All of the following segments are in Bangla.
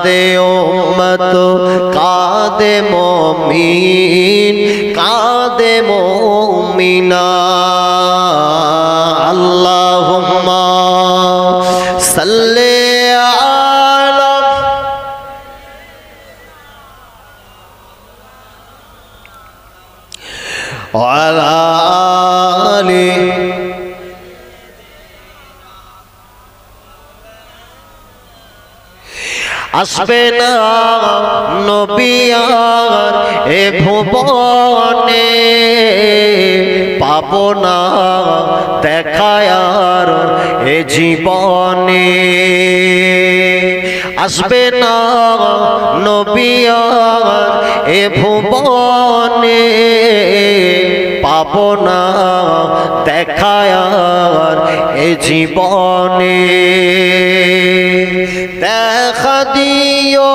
কাঁদে উম্মত কাঁদে মুমিন কাঁদে মুমিনা আল্লাহুম্মা সাল্লি আলা ওয়ালা আলি আসবে না নবী আর এ ভুবনে পাবো না দেখা আর এ জীবনে আসবে না নবী আর এ ভুবনে পাবো না দেখা আর এ জীবনে দেখা দিও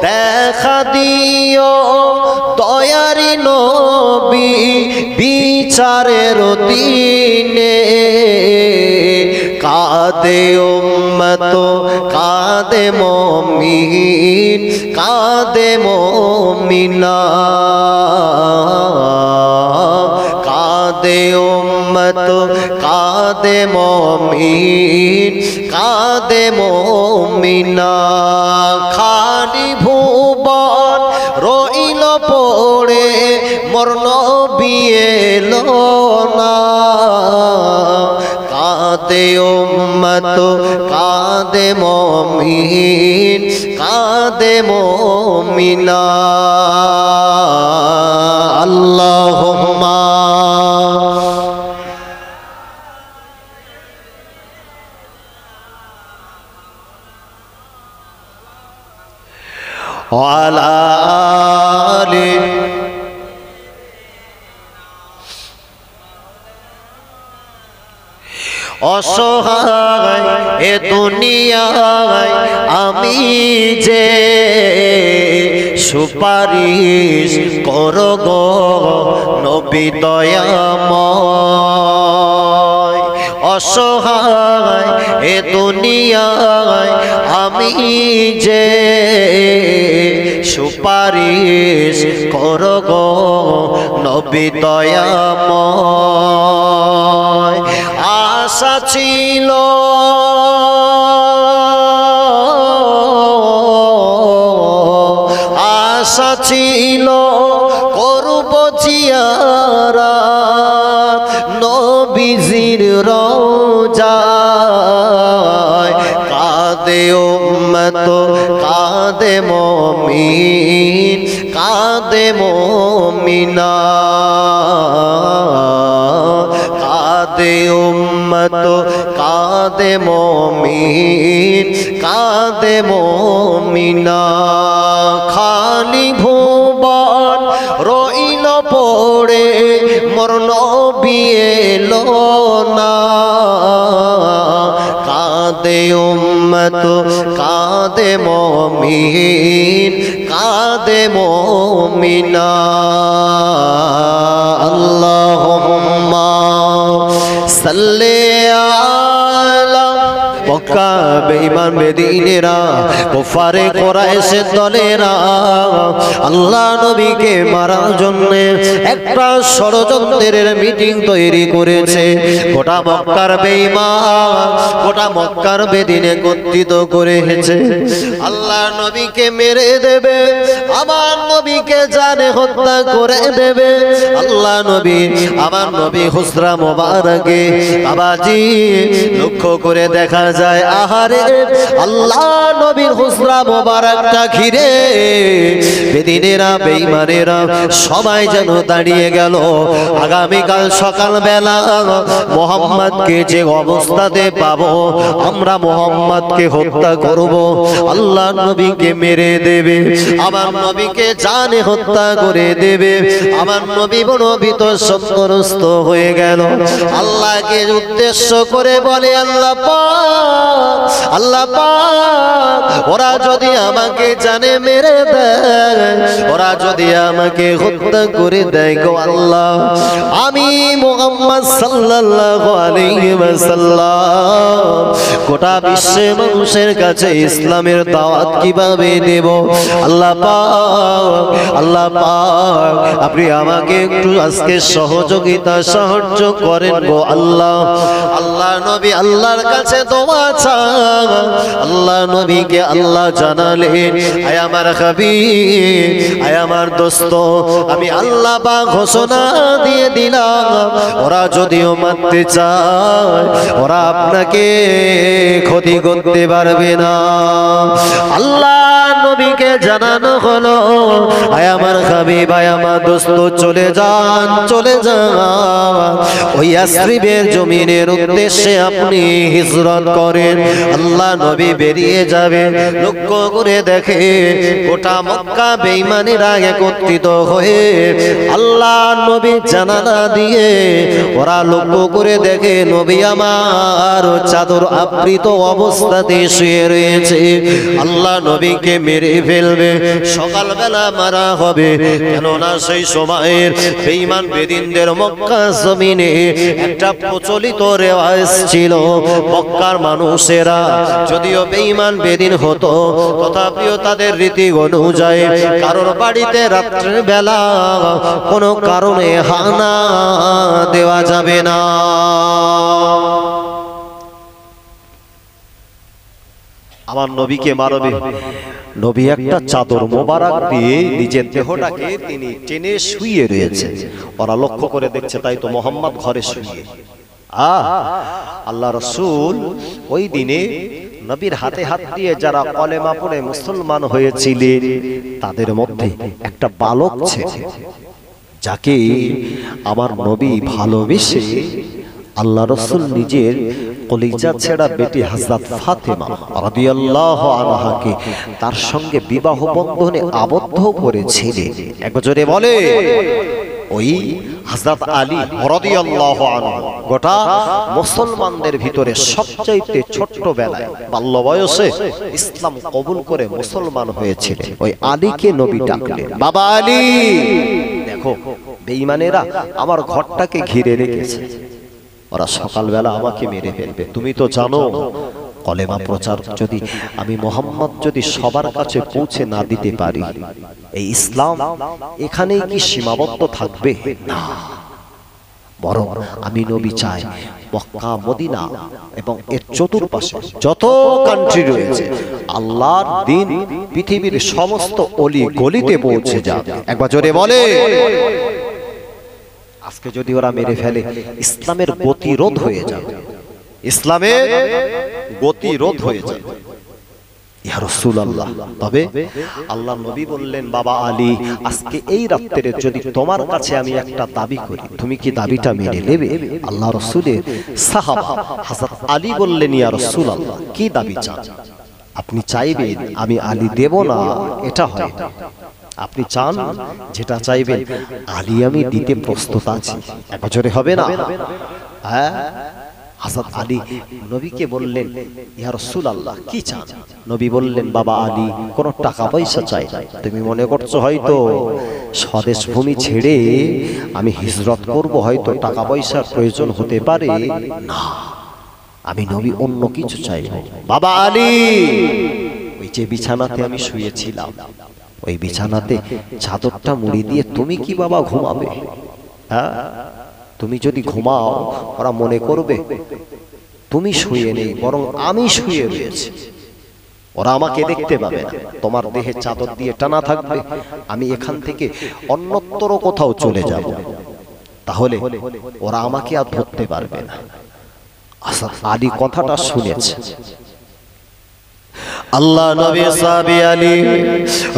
দেখা দিও দয়ারি নবী বিচারের দিনে কাঁদে উম্মত কাঁদে মুমিন কাঁদে মুমিনা কাঁদে উম্মত কাঁদে মুমিন কাঁদে মুমিনা খালি ভুবন রইল পড়ে মোর নবী এলো না কাঁদে উম্মত কাঁদে মুমিন কাঁদে মুমিনা আল্লাহুম্মা ওয়ালা আলি অসহায় এ দুনিয়ায় আমি যে সুপারিশ করো গো নবী দয়াময় অসহায় এ দুনিয়ায় আমি যে সুপারিশ করো গো নবী দয়াময় আশা ছিল আশা ছিল করব জিয়ারত নবীজির রওজায় কাঁদে উম্মত কাঁদে মুমিন কাঁদে মুমিনা কাঁদে উম্মত কাঁদে মুমিন কাঁদে মুমিনা খালি ভুবন রইল পড়ে মোর নবী এলো না কাঁদে উম্মত কাঁদে মুমিন কাঁদে মুমিনা আল্লাহুম্মা সাল্লি আলা মক্কা বেঈমান বেদিনেরা কুফারে কুরাইশ দলেরা আল্লাহ নবীকে মারার জন্য একটা ষড়যন্ত্রের মিটিং তৈরি করেছে গোটা মক্কার বেঈমান গোটা মক্কার বেদিন একত্রিত করেছে আল্লাহ নবীকে মেরে দেবে আমার নবীকে জানে হত্যা করে দেবে আল্লাহ নবী আমার নবী হুজরা মোবারকে বাবাজি লক্ষ্য করে দেখা যায় আহারে আল্লাহ নবীর হুজরা মোবারকটা ঘিরে বেদিনেরা বেঈমানেরা সবাই যেন দাঁড়িয়ে গেল আগামীকাল সকালবেলা মুহাম্মদকে যে অবস্থাতে পাবো আমরা মুহাম্মদকে হত্যা করব আল্লাহ নবীকে মেরে দেবে আমার নবীকে জানে হত্যা করে দেবে আমার নবী বড় ভীত সন্ত্রস্ত হয়ে গেল আল্লাহকে উদ্দেশ্য করে বলে আল্লাহ পাক আল্লাহ পাক ওরা যদি আমাকে জানে মেরে দেয় ওরা যদি আমাকে হত্যা করে দেয় গো আল্লাহ আমি মুহাম্মদ সাল্লাল্লাহু আলাইহি ওয়াসাল্লাম গোটা বিশ্বের মানুষের কাছে ইসলামের দাওয়াত কিভাবে দেব? আল্লাহ পাক, আল্লাহ পাক, আপনি আমাকে একটু আজকে সহযোগিতা সাহায্য করেন গো আল্লাহ। আল্লাহ নবী আল্লাহর কাছে দোয়া চান। আল্লাহ নবীকে আল্লাহ জানালেন, আয় আমার হাবিব, আয় আমার দোস্ত, আমি আল্লাহ পাক ঘোষণা দিয়ে দিলাম, ওরা যদিও মারতে চায় ওরা আপনাকে ক্ষতি করতে পারবে না। আল্লাহ নবীকে জানানো হলো, আয় আমার হাবিব, আয় আমার দোস্ত, চলে যান, চলে যান, ওই ইয়াসরিবের জমিনের উদ্দেশ্যে আপনি হিজরত করেন। আল্লাহ নবী বেরিয়ে যাবে, লক্ষ্য করে দেখে গোটা মক্কা বেঈমানেরা একত্রিত হয়ে আল্লাহ নবী জানালা দিয়ে ওরা লক্ষ্য করে দেখে নবী আমার চাদর আবৃত অবস্থাতে শুয়ে রয়েছে। আল্লাহ নবীকে মেরে ফেলবে, সকালবেলা মারা হবে, কেননা সেই সময়ের বেঈমান বেদিনদের মক্কা জমিনে একটা প্রচলিত রেওয়াজ ছিল, মক্কার মানুষেরা যদিও বেঈমান বেদিন হতো তথাপিও তাদের রীতি অনুযায়ী কারোর বাড়িতে রাত্রের বেলা কোনো কারণে হানা দেওয়া যাবে না। আমার নবীকে মারবে, নবী একটা চাদর মোবারক দিয়ে নিজের দেহটাকে তিনি টেনে শুয়ে রয়েছে। ওরা লক্ষ্য করে দেখছে, তাই তো মোহাম্মদ ঘরে শুয়ে। আল্লাহ রাসূল ওই দিনে নবীর হাতে হাত দিয়ে যারা কলেমা পড়ে মুসলমান হয়েছিলেন তাদের মধ্যে একটা বালক ছেলে, যাকে আমার নবী ভালোবেসে আল্লাহ রাসূল নিজের কলিজা ছেঁড়া বেটি হযরত ফাতেমা রাদিয়াল্লাহু আনহাকে তার সঙ্গে বিবাহ বন্ধনে আবদ্ধ করেছিলেন। একজনে বলে ওই হযরত আলী রাদিয়াল্লাহু আনহু গোটা মুসলমানদের ভিতরে সবচাইতে ছোট্ট বেলায় বাল্য বয়সে ইসলাম কবুল করে মুসলমান হয়েছিলেন। ওই আলীকে নবী ডাকলেন, বাবা আলী, দেখো বেঈমানেরা আমার ঘরটাকে ঘিরে রেখেছে, ওরা সকালবেলা আমাকে মেরে ফেলবে। তুমি তো জানো কলেমা প্রচার যদি আমি মুহাম্মদ যদি সবার কাছে পৌঁছে না দিতে পারি, এই ইসলাম এখানেই কি সীমাবদ্ধ থাকবে? না, বরং আমি নবী চাই মক্কা মদিনা এবং এর চতুর্পাশে যত কান্ট্রি রয়েছে আল্লাহর দ্বীন পৃথিবীর সমস্ত অলি গলিতে পৌঁছে যাবে। একবার জোরে বলে, আজকে যদি ওরা মেরে ফেলে ইসলামের গতিরোধ হয়ে যাবে, ইসলামের গতিরোধ হয়ে যাবে। ইয়া রাসূলুল্লাহ, তবে আল্লাহ নবী বললেন, বাবা আলী, আজকে এই রাত্রে যদি তোমার কাছে আমি একটা দাবি করি, তুমি কি দাবিটা মেনে নেবে? আল্লাহ রাসূলের সাহাবা হযরত আলী বললেন, ইয়া রাসূলুল্লাহ, কি দাবি চান? আপনি চাইবেন আমি আলী দেব না, এটা হয় না। আপনি চান যেটা চাইবেন আলী আমি দিতে প্রস্তুত আছি। এক বছরে হবে না? হ্যাঁ। হযরত আলী নবীকে বললেন, ইয়া রাসূলুল্লাহ, কি চান? নবী বললেন, বাবা আলী, কোন টাকা পয়সা চাই না। তুমি মনে করছো হয়তো স্বদেশ ভূমি ছেড়ে আমি হিজরত করব, হয়তো টাকা পয়সার প্রয়োজন হতে পারে। না, আমি নবী অন্য কিছু চাই। বাবা আলী, ওই যে বিছানাতে আমি শুয়েছিলাম, ওই বিছানাতে চাদরটা মুড়ি দিয়ে তুমি কি বাবা ঘুমাবে? হ্যাঁ, তুমি যদি ঘুমাও ওরা মনে করবে তুমি শুয়ে নেই, বরং আমি শুয়ে রয়েছি। ওরা আমাকে দেখতে পাবে না, তোমার দেহে চাদর দিয়ে টানা থাকবে, আমি এখান থেকে অন্যত্র কোথাও চলে যাব, তাহলে ওরা আমাকে আর ধরতে পারবে না। আলী কথাটা শুনেছে। আল্লাহ নবী সাহাবী আলী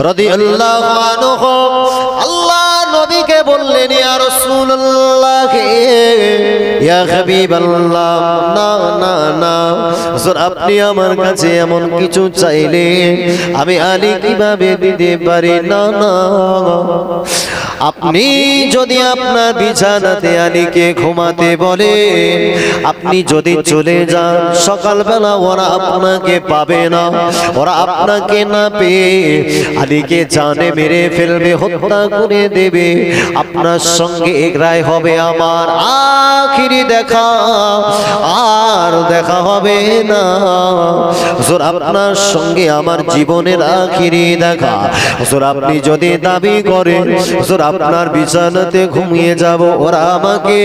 রাদিয়াল্লাহু আনহু আল্লাহ নবীকে বললেন, ইয়া রাসূলুল্লাহ, ইয়া হাবিবাল্লাহ, না না না, হুজুর আপনি আমার কাছে এমন কিছু চাইলে আমি আলী কিভাবে দিতে পারি? না না, আপনি যদি আপনার বিছানাতে আলীকে ঘুমাতে বলেন, আপনি যদি চলে যান, সকালবেলা ওরা আপনাকে পাবে না। ওরা আপনাকে না পেয়ে আলীকে জানে মেরে ফেলবে, হত্যা করে দেবে। আপনার সঙ্গে একরাই হবে আমার আখিরি দেখা, আর দেখা হবে না। হুজুর আপনার সঙ্গে আমার জীবনের আখিরি দেখা। হুজুর আপনি যদি দাবি করেন হুজুর আপনার বিছানাতে ঘুমিয়ে যাব, ওরা আমাকে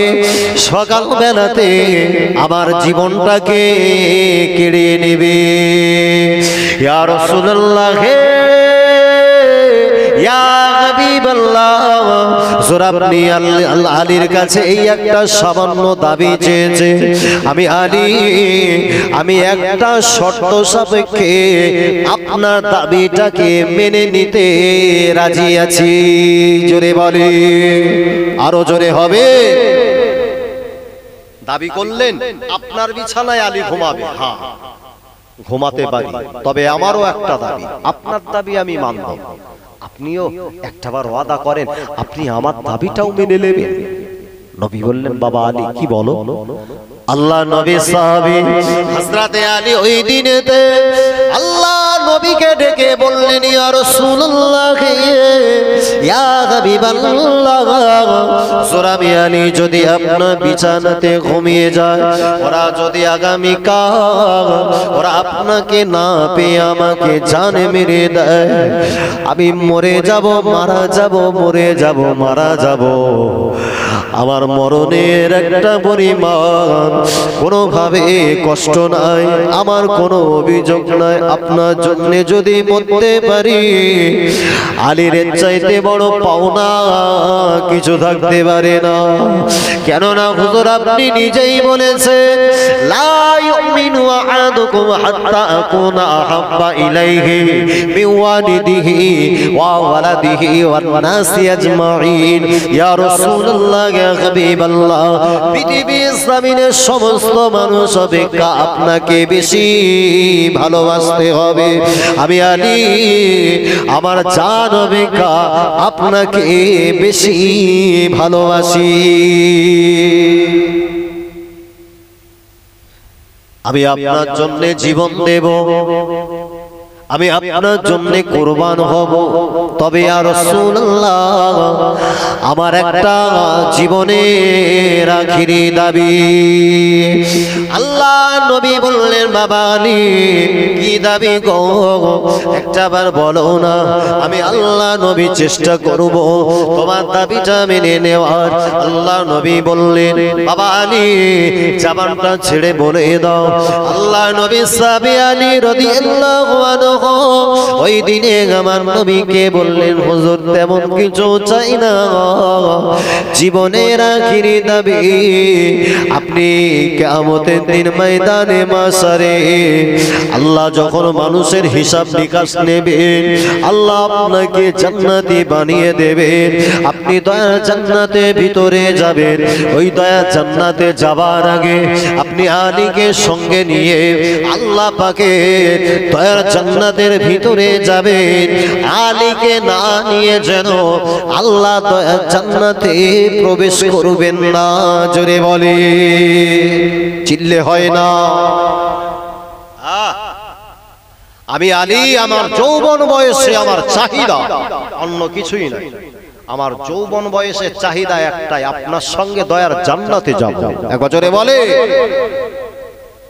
সকাল বেলাতে আমার জীবনটাকে কেড়ে নেবে। ইয়া রাসূলুল্লাহ, ইয়া হাবিবাল্লাহ, হুজুর আপনি আলীর কাছে এই একটা সামান্য দাবি চেয়েছে। আমি আলী, আমি একটা শর্ত সাপেক্ষে আপনার দাবিটাকে মেনে নিতে রাজি আছি। জোরে বলে, আরো জোরে হবে। দাবি করলেন আপনার বিছানায় আলী ঘুমাবে। হ্যাঁ, ঘুমাতে পারি, তবে আমারও একটা দাবি, আপনার দাবি আমি মানব। আপনিও একটাবার ওয়াদা করেন আপনি আমার দাবিটাও মেনে নেবেন। নবী বললেন, বাবা আলী কি বলো? আল্লাহ নবী সাহাবী হযরতে আলী ওই দিনেতে আল্লাহ নবীকে ডেকে বললেন, ইয়া রাসূলুল্লাহ, ইয়া হাবিবাল্লাহ, সুরামি আলী যদি আপনার বিছানাতে ঘুমিয়ে যায়, ওরা যদি আগামী কাল ওরা আপনাকে না পেয়ে আমাকে জানে মেরে দেয়, আমি মরে যাব, মারা যাব, মরে যাব, মারা যাব। আমার মরণের একটা পরিমাণ কোনোভাবে কষ্ট নাই, আমার কোনো অভিযোগ নাই। আপনার জন্য যদি মরতে পারি, আলীর চাইতে বড় পাওনা কিছু থাকতে পারে না। কেননা হুজুর আপনি নিজেই বলেছেন, লা ইউমিনু আহাদুকুম হাত্তা আকুনা আহাব্বা ইলাইহি মিন ওয়ালিদিহি ওয়া ওয়ালাদিহি ওয়ান নাসি আজমাইন। ইয়া রাসূলুল্লাহ, ইয়া হাবিবাল্লাহ, পৃথিবীর জমিনের সমস্ত মানুষ অপেক্ষা আপনাকে বেশি ভালোবাসতে হবে। আমি আলী আমার জান অপেক্ষা আপনাকে বেশি ভালোবাসি। আমি আপনার জন্য জীবন দেব, আমি আপনার জন্য কুরবান হব। তবে ইয়া রাসূলুল্লাহ, আমার একটা জীবনের আখিরি দাবি। আল্লাহ নবী বললেন, বাবা আলী কি দাবি গো? একটাবার বলো না, আমি আল্লাহ নবী চেষ্টা করব তোমার দাবিটা মেনে নেওয়ার। আল্লাহ নবী বললেন, বাবা আলী জবানটা ছেড়ে বলে দাও। আল্লাহ নবী সাহাবী আলী রাদিয়াল্লাহু আনহু ওই দিনে আমার নবীকে বললেন, হুজুর তেমন কিছু চাই না, জীবনের আখিরি দাবি আপনি কিয়ামতের দিন ময়দানে মাশারে আল্লাহ যখন মানুষের হিসাব নিকাশ নেবেন, আল্লাহ আপনাকে জান্নাতি বানিয়ে দেবেন। আপনি দয়া জান্নাতে ভিতরে যাবেন। ওই দয়া জান্নাতে যাবার আগে আপনি আলীকে সঙ্গে নিয়ে আল্লাহ পাকের দয়ার জান্নাতের ভিতরে যাবেন। আলীকে না নিয়ে যেন আল্লাহ দয়ার জান্নাতে প্রবেশ করবেন না। জোরে বলে, চিল্লে হয় না। আমি আলী আমার যৌবন বয়সে আমার চাহিদা অন্য কিছুই নাই। আমার যৌবন বয়সের চাহিদা একটাই, আপনার সঙ্গে দয়ার জান্নাতে যাব। একবার জোরে বলে,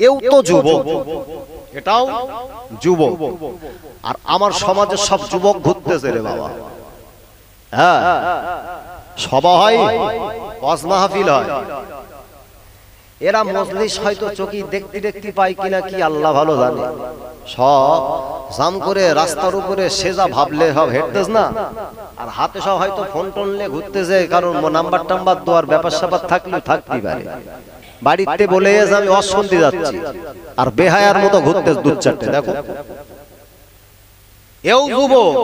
এও তো যুবক, এটাও যুবক। আর আমার সমাজের সব যুবক ঘুরতেছে রে বাবা। হ্যাঁ, সভা হয়, ওয়াজ মাহফিল হয়, এরা মজলিস হয়তো চোখে দেখতে দেখতে পায় কিনা কি আল্লাহ ভালো জানে। সব জাম করে রাস্তার উপরে সেজা ভাবলে সব হেঁটতেছ না, আর হাতে সব হয়তো ফোন টোন নিয়ে ঘুরতেছে, কারণ নাম্বার টাম্বার দেওয়ার ব্যাপার স্যাপার থাকলেও থাকতেই পারে। বাড়িতে বলে আমি অশুনতে যাচ্ছি, আর বেহায়ার মতো ঘুরতে দু চারটে। দেখো, এও যুবক,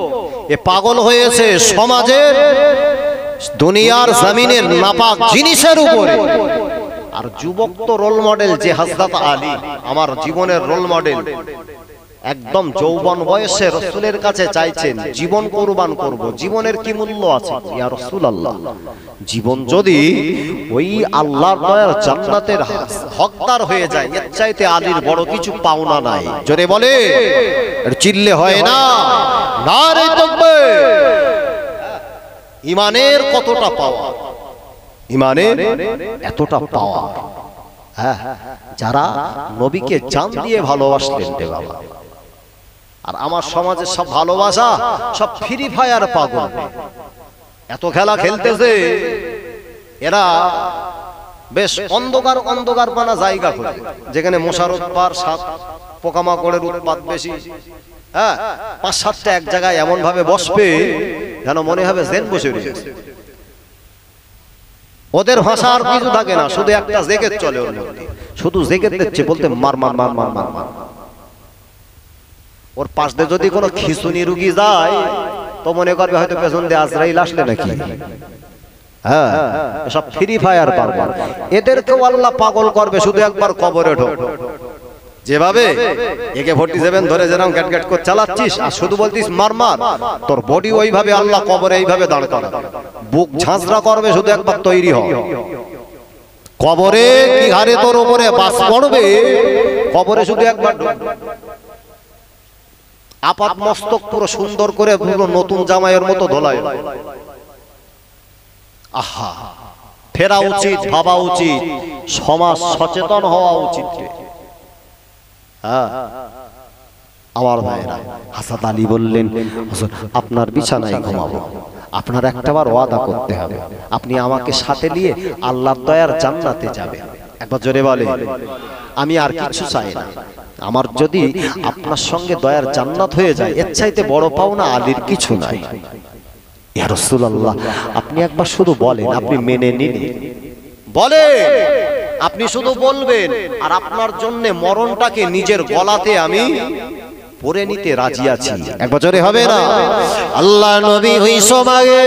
এ পাগল হয়েছে সমাজের দুনিয়ার জমিনের নাপাক জিনিসের উপরে। আর যুবক তো রোল মডেল, যে হযরত আলী আমার জীবনের রোল মডেল। একদম যৌবন বয়সে রাসূলের কাছে চাইছেন জীবন কুরবান করব, জীবনের কি মূল্য আছে ইয়া রাসূলুল্লাহ? জীবন যদি ওই আল্লাহর দয়ার জান্নাতের হকদার হয়ে যায়, এর চাইতে আলীর বড় কিছু পাওনা নাই। জোরে বলে, চিল্লে হয় না, নারে তাকবীর। ইমানের কতটা পাওয়া, ইমানের এতটা পাওয়া। হ্যাঁ, যারা নবীকে জান দিয়ে ভালোবাসলেন রে বাবা। আর আমার সমাজে সব ভালোবাসা সব ফ্রি ফায়ার পাগল, এত খেলা খেলতেছে এরা, বেশ অন্ধকার অন্ধকার পানা জায়গা খুঁজে যেখানে মশার উৎপাত, সাপ পোকামাকড়ের উৎপাত বেশি। হ্যাঁ, ৫-৭টা এক জায়গায় এমন ভাবে বসবে যেন মনে হবে জেন বসে রয়েছে। ওদের ভাষা আর কিছু থাকে না, শুধু একটা জেকের চলে ওর মধ্যে, শুধু জেকের দিচ্ছে বলতে মার মার মার মার মার মার। ওর পাশ দিয়ে যদি কোনো খিচুনি রুগী যায় তো মনে করবে হয়তো পেছন দিয়ে আজরাইল আসলে নাকি। হ্যাঁ, সব ফ্রি ফায়ার পারবে। এদেরকেও আল্লাহ পাগল করবে শুধু একবার কবরে ঢোক। যেভাবে AK-47 ধরে যেরকম গ্যাট গ্যাট করে চালাচ্ছিস আর শুধু বলতিস মার মার, তোর বডি ওইভাবে আল্লাহ কবরে এইভাবে দাঁড় করাবে, বুক ঝাঁঝরা করবে শুধু একবার তৈরি হ। কবরে কি হারে তোর উপরে বাস পড়বে, কবরে শুধু একবার আপাত মস্তক পুরো সুন্দর করে পুরো নতুন জামাইয়ের মতো ধোলায়। আহা, ফেরা উচিত, ভাবা উচিত, সমাজ সচেতন হওয়া উচিত। আমার ভাইরা, হাসান আলী বললেন, হুজুর আপনার বিছানায় ঘুমাবো, আপনার একটাবার ওয়াদা করতে হবে, আপনি আমাকে সাথে নিয়ে আল্লাহর দয়ার জান্নাতে যাবে। একবার জোরে বলে, আমি আর কিছু চাই না, আমার যদি আপনার সঙ্গে দয়ার জান্নাত হয়ে যায় এর চাইতে বড় পাওনা আলীর কিছু নাই। ইয়া রাসূলুল্লাহ, আপনি একবার শুধু বলেন, আপনি মেনে নিন, বলে আপনি শুধু বলবেন, আর আপনার জন্য মরণটাকে নিজের গলাতে আমি পরে নিতে রাজি আছি। এক বছরে হবে না? আল্লাহ নবী ওই সময়ে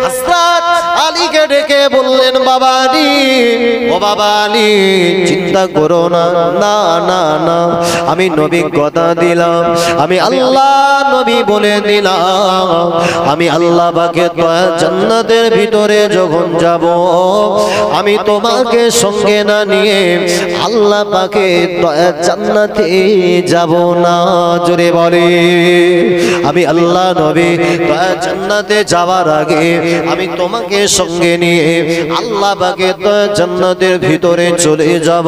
হযরত আলীকে ডেকে বললেন, বাবা আলী, ও বাবা আলী, চিন্তা করো না, না না না, আমি নবী কথা দিলাম, আমি আল্লাহ নবী বলে দিলাম, আমি আল্লাহ পাকের দয়া জান্নাতের ভিতরে যখন যাব, আমি তোমাকে সঙ্গে না নিয়ে আল্লাহ পাকের দয়া জান্নাতে যাব না। জোরে বলে, আমি আল্লাহ নবী দয়া জান্নাতে যাওয়ার আগে আমি তোমাকে সঙ্গে নিয়ে আল্লাহ পাকের দয়া জান্নাতের ভিতরে চলে যাব।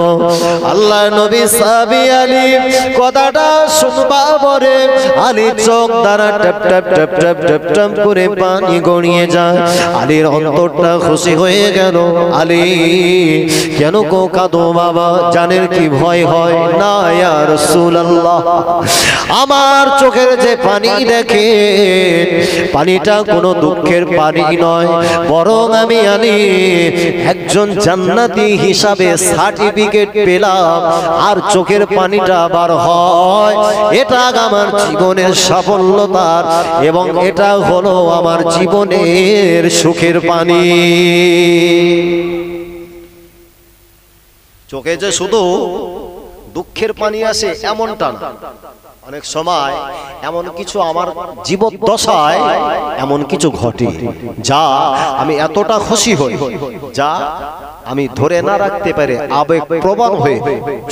আল্লাহ নবী সাহাবী আলী কথাটা শুনবা পরে আলী চোখ দ্বারা top top top top top top করে পানি গড়িয়ে যায়। আলীর অন্তরটা খুশি হয়ে গেল। আলী কেন কো কাঁদো বাবা, জানের কি ভয় হয় না? ইয়া রাসূলুল্লাহ, আমার চোখের যে পানি দেখে পানিটা কোনো দুঃখের পানি নয়, বরং আমি আলী একজন জান্নাতি হিসাবে সার্টিফিকেট পেলাম, আর চোখের পানিটা বার হয়, এটা আমার জীবনের সাফল্যতার এবং এটা হলো আমার জীবনের সুখের পানি। চোখে যে শুধু দুঃখের পানি আসে এমনটা না, অনেক সময় এমন কিছু আমার জীবদ্দশায় এমন কিছু ঘটে যা আমি এতটা খুশি হই, যা আমি ধরে না রাখতে পারে আবেগ প্রবণ হয়ে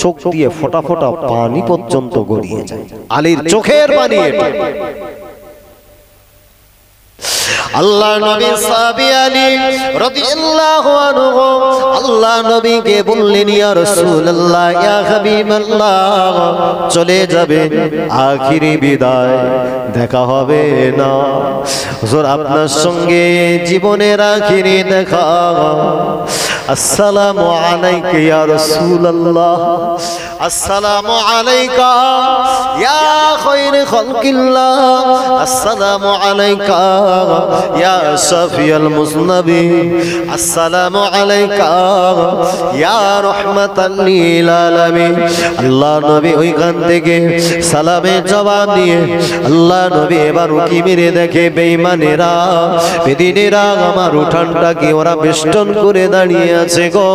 চোখ দিয়ে ফোঁটা ফোঁটা পানি পর্যন্ত গড়িয়ে যায়। আলীর চোখের পানি এটা। আল্লাহ নবী সাহাবী আলী রাদিয়াল্লাহু আনহু আল্লাহ নবীকে বললেন, ইয়া রাসূলুল্লাহ, ইয়া হাবিবাল্লাহ, চলে যাবেন, আখিরি বিদায়, দেখা হবে না। হুজুর আপনার সঙ্গে জীবনের আখিরি দেখা। আসসালামু আলাইকা ইয়া রাসূলুল্লাহ, আসসালামু আলাইকা ইয়া খায়র খালকিল্লাহ, আসসালামু আলাইকা ইয়া শাফিয়াল মুজনাবি, আসসালামু আলাইকা ইয়া রাহমাতাল লিল আলামিন। আল্লাহ নবী ওইখান থেকে সালামের জবাব দিয়ে আল্লাহ নবী এবার উকি মেরে দেখে বেঈমানেরা বেদিনেরা আমার উঠানটাকে ওরা বেষ্টন করে দাঁড়িয়ে আছে গো।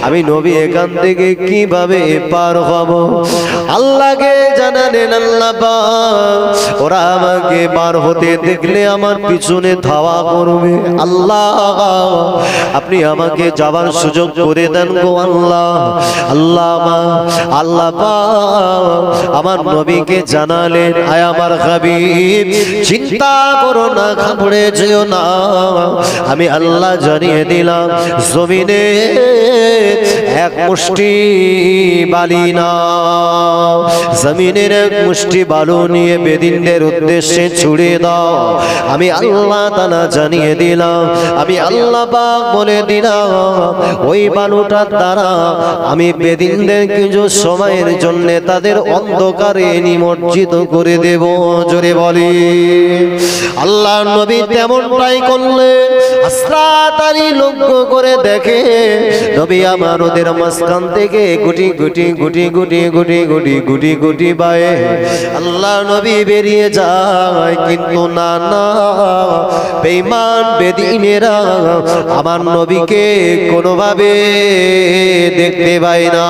আমি নবী এখান থেকে কিভাবে পার হব? আল্লাহকে জানালেন আল্লাহ পাক ওরা আমাকে পার হতে দেখলে আমার পিছনে ধাওয়া করবে। আল্লাহ আপনি আমাকে যাবার সুযোগ করে দেন গো আল্লাহ। আল্লাহ পাক আমার নবীকে জানালেন আয় আমার হাবিব চিন্তা করো না, ঘাবড়ে যেও না, আমি আল্লাহ জানিয়ে দিলাম জমিনে এক মুষ্টি বালি না, জমিনের এক মুষ্টি বালু নিয়ে বেদিনদের উদ্দেশ্যে ছুড়ে দাও। আমি আল্লাহ তাআলা জানিয়ে দিলাম, আমি আল্লাহ পাক বলে দিলাম ওই বালুটার দ্বারা আমি বেদিনদের কিছু সময়ের জন্য তাদের অন্ধকারে নিমজ্জিত করে দেব। জোরে বলি আল্লাহ নবী তেমনটাই করলেন। আসরাতারি লক্ষ্য করে দেখে নবী আমার ওদের মাঝখান থেকে গুটি গুটি গুটি গুটি গুটি গুটি গুটি গুটি বায়ে আল্লাহ নবী বেরিয়ে যায়। কিন্তু না না, বেঈমান বেদিনেরা আমার নবীকে কোনোভাবে দেখতে পায় না।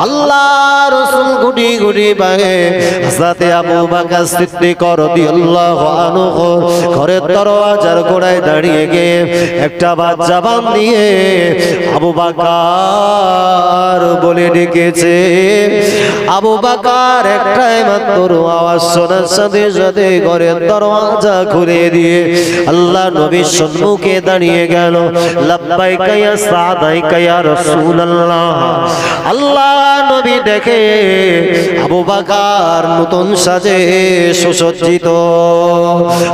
আল্লাহ রাসূল গুটি গুটি বায়ে হযরতে আবু বকর সিদ্দিক রাদিয়াল্লাহু আনহু ঘরের দরওয়াজার গোড়ায় দাঁড়িয়ে গিয়ে একটা বাচ্চা বান দিয়ে আবু বকর বলে ডেকেছে। আবু বকর একটাই মাত্র আওয়াজ শোনার সাথে সাথে ঘরের দরওয়াজা খুলে দিয়ে আল্লাহ নবীর সম্মুখে দাঁড়িয়ে গেল। লাব্বাইকা ইয়া সাদাইকা ইয়া রাসূলুল্লাহ। আল্লাহ নবী দেখে আবু বকর নতুন সাজে সুসজ্জিত।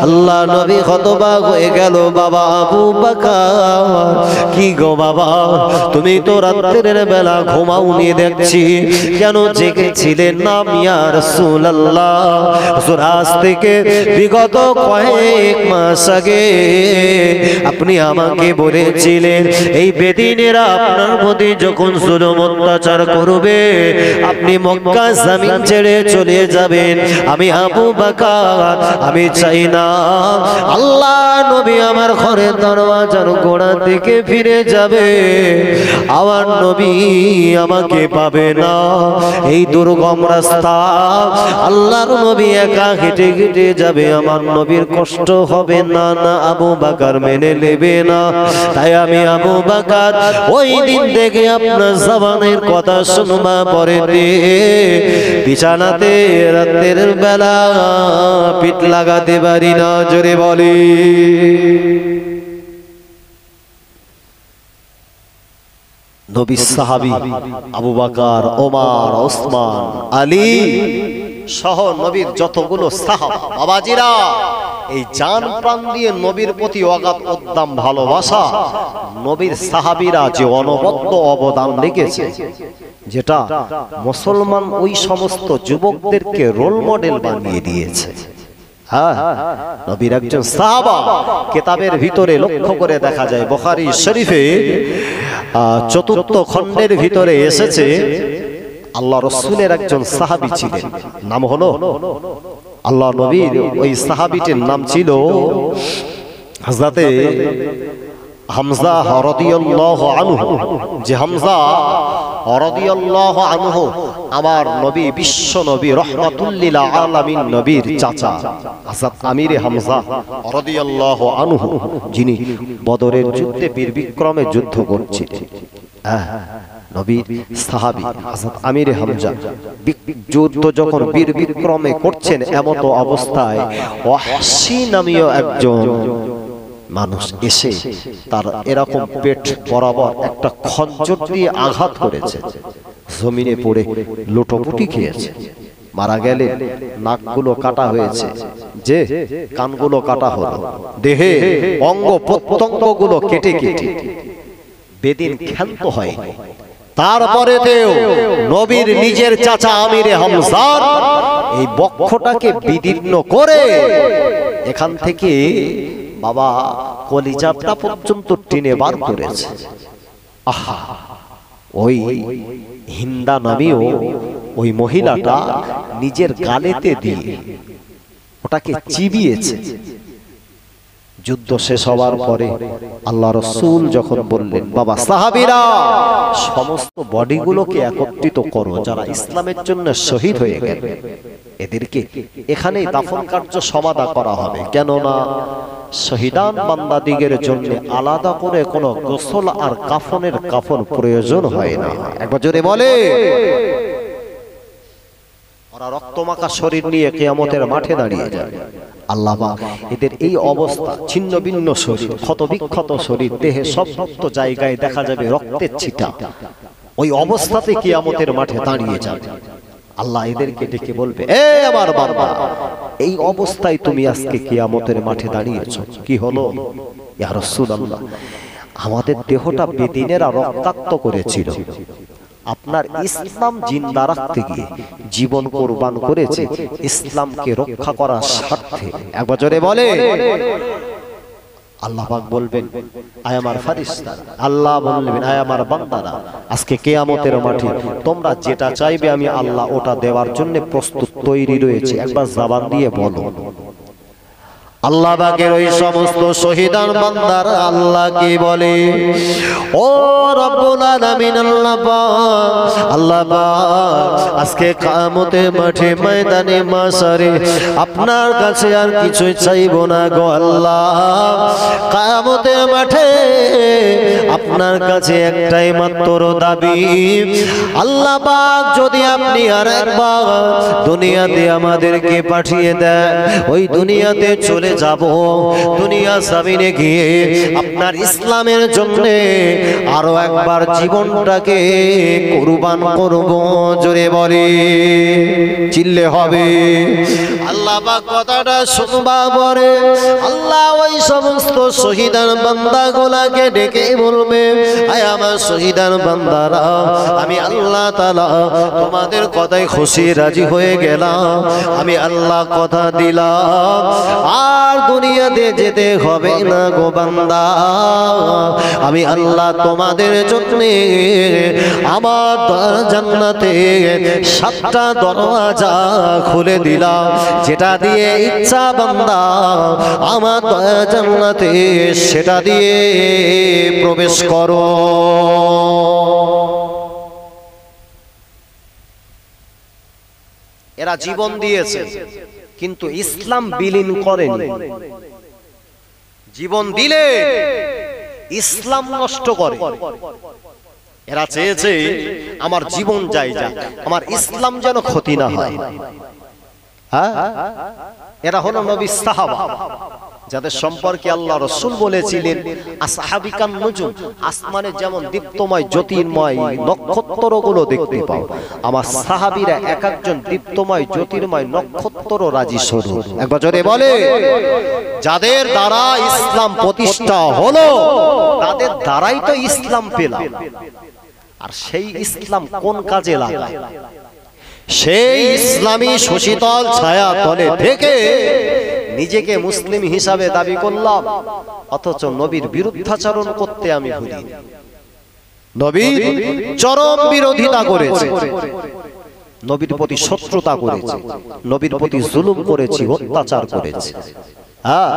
আল্লাহ নবী হতবাক হয়ে গেল। বাবা আবু বকর, কি গো বাবা, তুমি তো রাতের বেলা ঘুমাওনি দেখছি, কেন জেগেছিলেন না ইয়া রাসূলুল্লাহ? আজ থেকে বিগত কয়েক মাস আগে আপনি আমাকে বলেছিলেন এই বেদিনেরা আপনার প্রতি যখন জুলুম অত্যাচার করবে আপনি মক্কা জমিন ছেড়ে চলে যাবেন। আমি আবু বকর আমি চাই না আল্লাহ নবী আমার ঘরের দরওয়াজার গোড়া থেকে ফিরে যাবে, আমার নবী আমাকে পাবে না। এই দুর্গম রাস্তা আল্লাহর নবী একা হেঁটে হেঁটে যাবে, আমার নবীর কষ্ট হবে না। না, আবু বকর মেনে নেবে না। তাই আমি আবু বকর ওই দিন থেকে আপনার জবানের কথা শুনবা পরে বিছানাতে রাতের বেলা পিঠ লাগাতে পারি না। জোরে বলি নবীর সাহাবী আবু বকর, ওমর, ওসমান, আলী সহ নবীর যতগুলো সাহাবা বাবাজিরা এই জান প্রাণ দিয়ে নবীর প্রতি অগাধ উদ্দাম ভালোবাসা, নবীর সাহাবীরা যে অনবদ্য অবদান রেখেছে, যেটা মুসলমান ওই সমস্ত যুবকদেরকে রোল মডেল বানিয়ে দিয়েছে। হ্যাঁ, নবীর একজন সাহাবা কিতাবের ভিতরে লক্ষ্য করে দেখা যায়, বুখারী শরীফে ৪র্থ খণ্ডের ভিতরে এসেছে আল্লাহ রাসূলের একজন সাহাবী ছিলেন, নাম হলো আল্লাহ নবীর ওই সাহাবীটির নাম ছিল হযরতে হামজা রাদিয়াল্লাহু আনহু। যে হামজা রাদিয়াল্লাহু আনহু আমার নবী বিশ্ব নবী রাহমাতুল লিল আলামিন নবীর চাচা হযরত আমিরে হামজা রাদিয়াল্লাহু আনহু, যিনি বদরের যুদ্ধে বীর বিক্রমে যুদ্ধ করছিলেন। নবীর সাহাবী হযরত আমিরে হামজা যুদ্ধ যখন বীর বিক্রমে করছেন, এমত অবস্থায় ওয়াহশী নামীয় একজন মানুষ এসে তার এরকম পেট বরাবর একটা খঞ্জর দিয়ে আঘাত করেছে, জমিনে পড়ে লুটোপুটি খেয়েছে, মারা গেলেন। নাকগুলো কাটা হয়েছে, যে কানগুলো কাটা হলো, দেহে অঙ্গ প্রত্যঙ্গগুলো কেটে কেটে বেদিন ক্ষান্ত হয়। তারপরেতেও নবীর নিজের চাচা আমিরে হামজার এই বক্ষটাকে বিদীর্ণ করে এখান থেকে বাবা কলিজাটা পর্যন্ত টেনে বার করেছে। আহা, ওই হিন্দা নামীয় ওই মহিলাটা নিজের গালেতে দিয়ে ওটাকে চিবিয়েছে। যুদ্ধ শেষ হওয়ার পরে আল্লাহ রাসূল যখন বললেন, বাবা সাহাবীরা সমস্ত বডিগুলোকে একত্রিত করো যারা ইসলামের জন্য শহীদ হয়ে গেল, এদেরকে এখানেই দাফন কার্য সমাধা করা হবে, কেননা শহীদান বান্দাদিগের জন্য আলাদা করে কোনো গোসল আর কাফনের কাফন প্রয়োজন হয় না। একবার জোরে বলে, ওরা রক্তমাখা শরীর নিয়ে কিয়ামতের মাঠে দাঁড়িয়ে যাবে। আল্লাহ এদের এই অবস্থা, ছিন্ন ভিন্ন শরীর, ক্ষত বিক্ষত শরীর, দেহে সমস্ত জায়গায় দেখা যাবে রক্তের ছিটা, ওই অবস্থাতে কিয়ামতের মাঠে দাঁড়িয়ে যাবে। আল্লাহ এদেরকে ডেকে বলবে, এ আমার বান্দা, এই অবস্থায় তুমি আজকে কিয়ামতের মাঠে দাঁড়িয়েছো, কি হলো? ইয়া রাসূলুল্লাহ, আমাদের দেহটা বেদিনেরা রক্তাক্ত করেছিল, আপনার ইসলাম জিন্দা রাখতে গিয়ে জীবন কুরবান করেছে ইসলামকে রক্ষা করার স্বার্থে। একবার জোরে বলে, আল্লাহ পাক বলবেন, আয় আমার ফেরেশতা, আল্লাহ বলবেন, আয় আমার বান্দারা, আজকে কিয়ামতের মাঠে তোমরা যেটা চাইবে আমি আল্লাহ ওটা দেওয়ার জন্য প্রস্তুত, তৈরি রয়েছে। একবার জবান দিয়ে বলো। আল্লাহ পাকের ওই সমস্ত শহীদান বান্দারা আল্লাহ কি বলে, ও রব্বুল আলামিন, আল্লাহ পাক আজকে কিয়ামতের মাঠে ময়দানে মাশারে আপনার কাছে আর কিছুই চাইবো না গো আল্লাহ। কিয়ামতের মাঠে আপনার কাছে একটাই মাত্র দাবি, আল্লাহ পাক যদি আপনি আর একবার দুনিয়াতে আমাদেরকে পাঠিয়ে দেন, ওই দুনিয়াতে চলে যাব, দুনিয়া জমিনে গিয়ে আপনার ইসলামের জন্য আরো একবার জীবনটাকে কুরবান করব। জোরে বলে, চিল্লে হবে। আল্লাহ পাক কথাটা শুনবা পরে আল্লাহ ওই সমস্ত শহীদান বান্দাগুলোকে ডেকে বলবে, আয় আমার শহীদান বান্দারা, আমি আল্লাহ তাআলা তোমাদের কথায় খুশি রাজি হয়ে গেলাম, আমি আল্লাহ কথা দিলাম আর দুনিয়াতে যেতে হবে না গো বান্দা, আমি আল্লাহ তোমাদের জন্য আমার জান্নাতে 7টা দরওয়াজা খুলে দিলাম, যেটা দিয়ে ইচ্ছা বান্দা আমার জান্নাতে সেটা দিয়ে প্রবেশ করো। এরা জীবন দিয়েছে কিন্তু ইসলাম বিলীন করেনি, জীবন দিলে ইসলাম নষ্ট করে। এরা চেয়েছে আমার জীবন যাই যাক, আমার ইসলাম যেন ক্ষতি না হয়। হ্যাঁ, এরা হলো নবী সাহাবা, যাদের সম্পর্কে আল্লাহ রাসূল বলেছিলেন, আসহাবিকান নুজুম, আসমানে যেমন দীপ্তময় জ্যোতির্ময় নক্ষত্রগুলো দেখতে পাও, আমার সাহাবীরা এক একজন দীপ্তময় জ্যোতির্ময় নক্ষত্র রাজি স্বরূপ। একবার জোরে বলে, যাদের দ্বারা ইসলাম প্রতিষ্ঠা হলো তাদের দ্বারাই তো ইসলাম পেলাম। আর সেই ইসলাম কোন কাজে লাগায়? সেই ইসলামী সুশীতল ছায়া তলে থেকে নিজেকে মুসলিম হিসাবে দাবি করলাম, অথচ নবীর বিরুদ্ধাচরণ করতে আমি ভুলি, নবীর চরম বিরোধিতা করেছি, নবীর প্রতি শত্রুতা করেছি, নবীর প্রতি জুলুম করেছি, অত্যাচার করেছি। হ্যাঁ,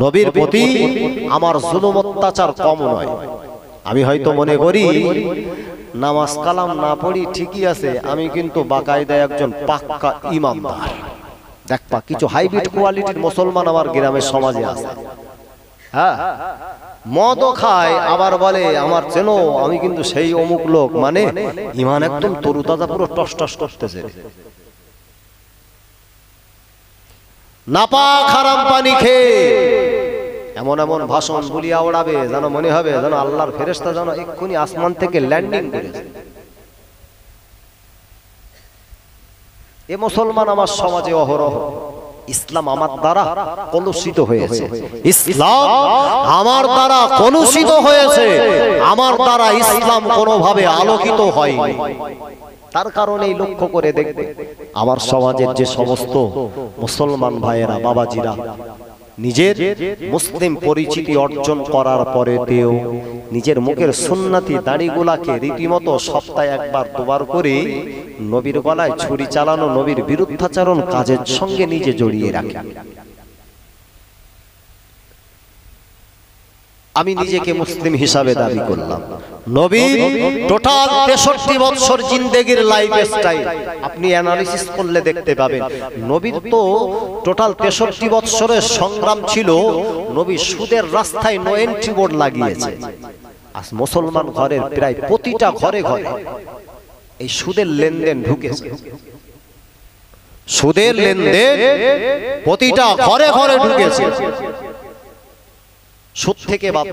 নবীর প্রতি আমার জুলুম অত্যাচার কম নয়। আমি হয়তো মনে করি নামাজ কালাম না পড়ি ঠিকই আছে, আমি কিন্তু বাকায়দা একজন পাক্কা ইমানদার। দেখবা কিছু হাইব্রিড কোয়ালিটির মুসলমান আমার গ্রামের সমাজে আছে। হ্যাঁ, মদও খায়, আবার বলে আমার চেনো, আমি কিন্তু সেই অমুক লোক, মানে ইমান একদম তরুতাজা, পুরো টস টস করতেছে। নাপাক হারাম পানি খেয়ে এমন এমন ভাষণ বলিয়া ওড়াবে যেন মনে হবে যেন আল্লাহর ফেরেশতা যেন এক্ষুনি আসমান থেকে ল্যান্ডিং করেছে। এ মুসলমান আমার সমাজে অহরহ। ইসলাম আমার দ্বারা কলুষিত হয়েছে, ইসলাম আমার দ্বারা কলুষিত হয়েছে, আমার দ্বারা ইসলাম কোনোভাবে আলোকিত হয়নি। তার কারণেই লক্ষ্য করে দেখবে আমার সমাজের যে সমস্ত মুসলমান ভাইয়েরা, বাবাজিরা নিজের মুসলিম পরিচিতি অর্জন করার পরেতেও নিজের মুখের সুন্নতি দাড়িগুলাকে রীতিমতো সপ্তাহে একবার দুবার করে নবীর গলায় ছুরি চালানো, নবীর বিরুদ্ধাচরণ কাজের সঙ্গে নিজে জড়িয়ে রাখে। আমি নিজেকে মুসলিম হিসাবে দাবি করলাম। নবী টোটাল 63 বছর জিন্দেগির লাইফস্টাইল আপনি অ্যানালিসিস করলে দেখতে পাবেন, নবীর তো টোটাল 63 বছরের সংগ্রাম ছিল। নবী সুদের রাস্তায় নো এন্ট্রি বোর্ড লাগিয়েছে। আজ মুসলমান ঘরের প্রায় প্রতিটা ঘরে ঘরে এই সুদের লেনদেন ঢুকেছে। সুদের লেনদেন প্রতিটা ঘরে ঘরে ঢুকেছে। সুদ থেকে বাদ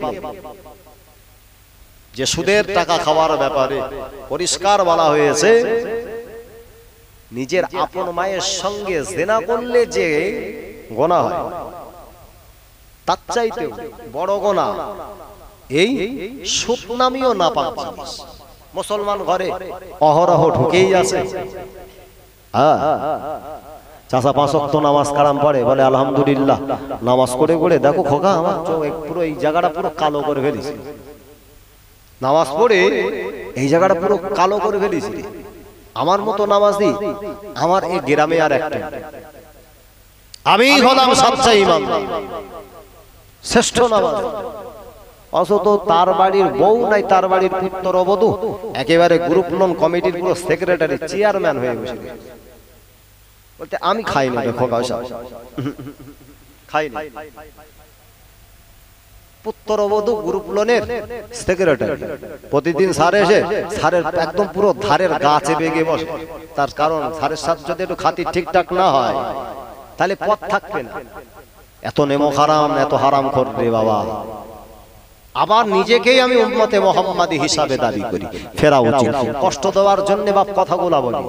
যে সুদের টাকা খাওয়ার ব্যাপারে পরিষ্কার বলা হয়েছে, নিজের আপন মায়ের সঙ্গে জিনা করলে যে গোনা হয় তার চাইতে বড় গোনা এই সুদ নামীয় নাপাক জিনিস মুসলমান ঘরে অহরহ ঢুকেই আছে। চাচা 5 ওয়াক্ত নামাজ কালাম পড়ে, বলে আলহামদুলিল্লাহ। নামাজ করে করে দেখো খোকা, আমার চোখ পুরো এই জায়গাটা পুরো কালো করে ফেলিস। নামাজ পড়ে এই জায়গাটা পুরো কালো করে ফেলিস। আমার মতো নামাজি আমার এই গ্রামে আর একটা, আমি হলাম সবচেয়ে ইমানদার শ্রেষ্ঠ নামাজ। অথচ তার বাড়ির বউ নাই, তার বাড়ির পুত্রবধূ একেবারে গ্রুপ লোন কমিটির পুরো সেক্রেটারি চেয়ারম্যান হয়ে বসে গেছে। বলতে আমি খাইনি রে খোকা, খাইনি। পুত্রবধূ গ্রুপ লোনের সেক্রেটারি, প্রতিদিন স্যার এসে স্যারের একদম পুরো ধারের গা চেপে গিয়ে বসে। তার কারণ স্যারের সাথে যদি একটু খাতির ঠিকঠাক না হয় তাহলে পথ থাকবে না। এত নেমো হারাম, এত হারাম করবে বাবা। আবার নিজেকেই আমি উম্মতে মুহাম্মাদি হিসাবে দাবি করি। ফেরা উচিত, কষ্ট দেওয়ার জন্য বাপ কথাগুলা বলি।